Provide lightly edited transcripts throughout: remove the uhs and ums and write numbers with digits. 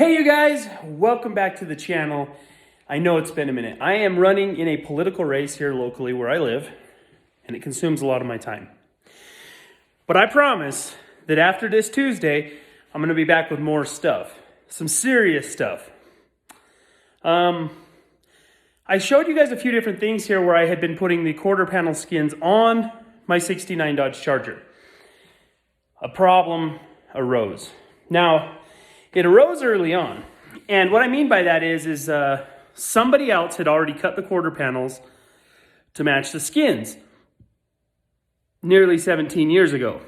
Hey you guys, welcome back to the channel. I know it's been a minute. I am running in a political race here locally where I live, and it consumes a lot of my time. But I promise that after this Tuesday, I'm gonna be back with more stuff, some serious stuff. I showed you guys a few different things here where I had been putting the quarter panel skins on my 69 Dodge Charger. A problem arose. Now, it arose early on. And what I mean by that is somebody else had already cut the quarter panels to match the skins nearly 17 years ago.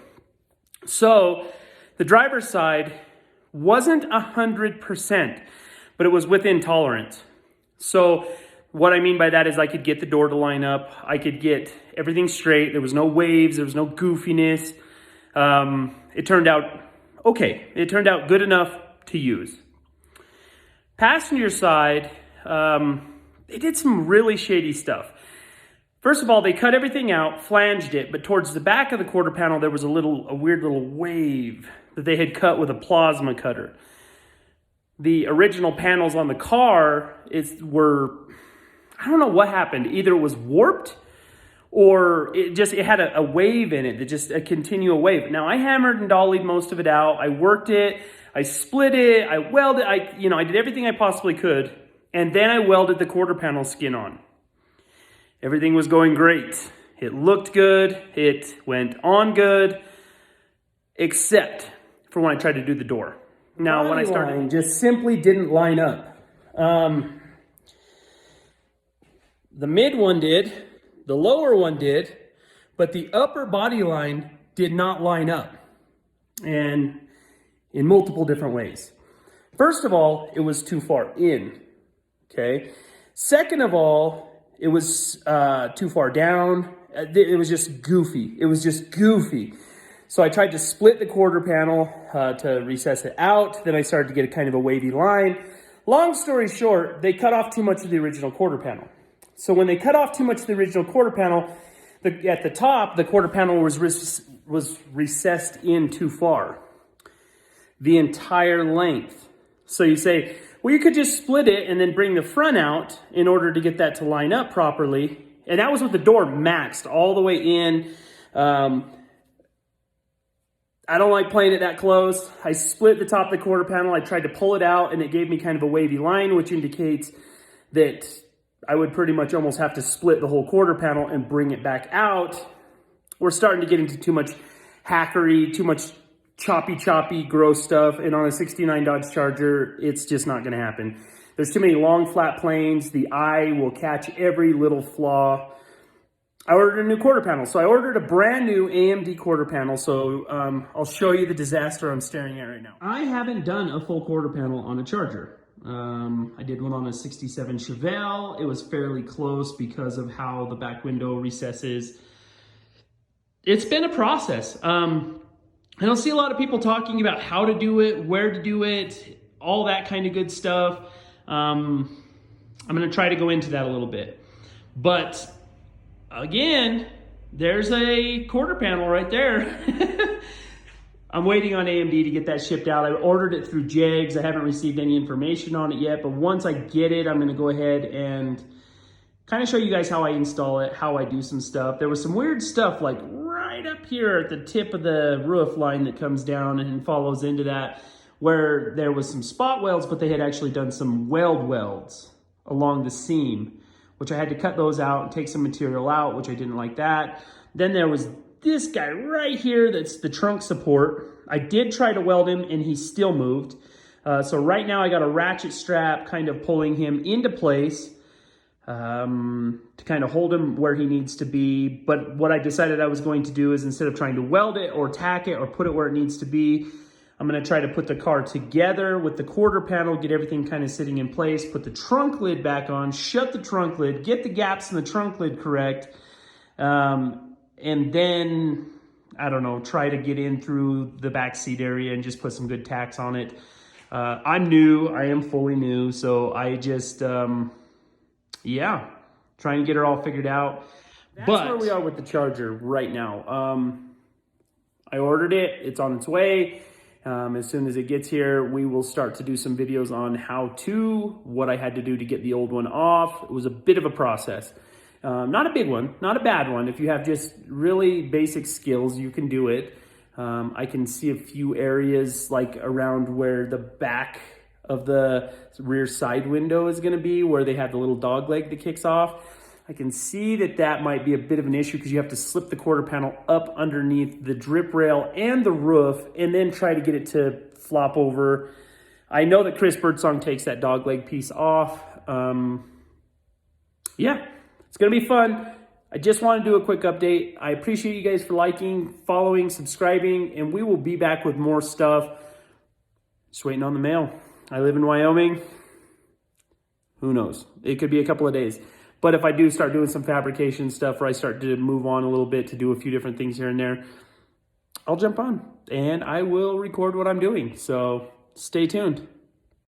So the driver's side wasn't 100%, but it was within tolerance. So what I mean by that is I could get the door to line up. I could get everything straight. There was no waves. There was no goofiness. It turned out okay. It turned out good enough to use. Passenger side, they did some really shady stuff. First of all, they cut everything out, flanged it, but towards the back of the quarter panel, there was a weird little wave that they had cut with a plasma cutter. The original panels on the car were, I don't know what happened. Either it was warped or it had a wave in it, just a continual wave. Now, I hammered and dollied most of it out. I worked it. I split it, I welded, I did everything I possibly could, and then I welded the quarter panel skin on. Everything was going great. It looked good, it went on good, except for when I tried to do the door. Now, when I started, just simply didn't line up. The mid one did, the lower one did, but the upper body line did not line up. And in multiple different ways. First of all, it was too far in, okay? Second of all, it was too far down. It was just goofy. So I tried to split the quarter panel to recess it out. Then I started to get a kind of a wavy line. Long story short, they cut off too much of the original quarter panel. So when they cut off too much of the original quarter panel, at the top, the quarter panel was recessed in too far. The entire length. So you say, well, you could just split it and then bring the front out in order to get that to line up properly. And that was with the door maxed all the way in. I don't like playing it that close. I split the top of the quarter panel. I tried to pull it out and it gave me kind of a wavy line, which indicates that I would pretty much almost have to split the whole quarter panel and bring it back out. We're starting to get into too much hackery, too much choppy, gross stuff. And on a 69 Dodge Charger, it's just not going to happen. There's too many long, flat planes. The eye will catch every little flaw. I ordered a new quarter panel. So I ordered a brand new AMD quarter panel. So I'll show you the disaster I'm staring at right now. I haven't done a full quarter panel on a Charger. I did one on a 67 Chevelle. It was fairly close because of how the back window recesses. It's been a process. I don't see a lot of people talking about how to do it, where to do it, all that kind of good stuff. I'm going to try to go into that a little bit. But again, there's a quarter panel right there. I'm waiting on AMD to get that shipped out. I ordered it through JEGS. I haven't received any information on it yet, but once I get it, I'm going to go ahead and kind of show you guys how I install it, how I do some stuff. There was some weird stuff like right up here at the tip of the roof line that comes down and follows into that, where there was some spot welds, but they had actually done some welds along the seam, which I had to cut those out and take some material out, which I didn't like that. Then there was this guy right here that's the trunk support. I did try to weld him and he still moved. So right now I got a ratchet strap kind of pulling him into place to kind of hold him where he needs to be. But what I decided I was going to do is, instead of trying to weld it or tack it or put it where it needs to be, I'm going to try to put the car together with the quarter panel, get everything kind of sitting in place, put the trunk lid back on, shut the trunk lid, get the gaps in the trunk lid correct, and then, I don't know, try to get in through the back seat area and just put some good tacks on it. I'm new. I am fully new. So I just, yeah, trying to get her all figured out. That's where we are with the Charger right now. I ordered it. It's on its way. As soon as it gets here, we will start to do some videos on what I had to do to get the old one off. It was a bit of a process. Not a big one, not a bad one. If you have just really basic skills, you can do it. I can see a few areas like around where the back of the rear side window is going to be, where they have the little dog leg that kicks off. I can see that might be a bit of an issue because you have to slip the quarter panel up underneath the drip rail and the roof and then try to get it to flop over. I know that Chris Birdsong takes that dog leg piece off. Yeah, it's going to be fun. I just want to do a quick update. I appreciate you guys for liking, following, subscribing, and we will be back with more stuff. Just waiting on the mail. I live in Wyoming. Who knows? It could be a couple of days. But if I do start doing some fabrication stuff, or I start to move on a little bit to do a few different things here and there, I'll jump on and I will record what I'm doing. So stay tuned.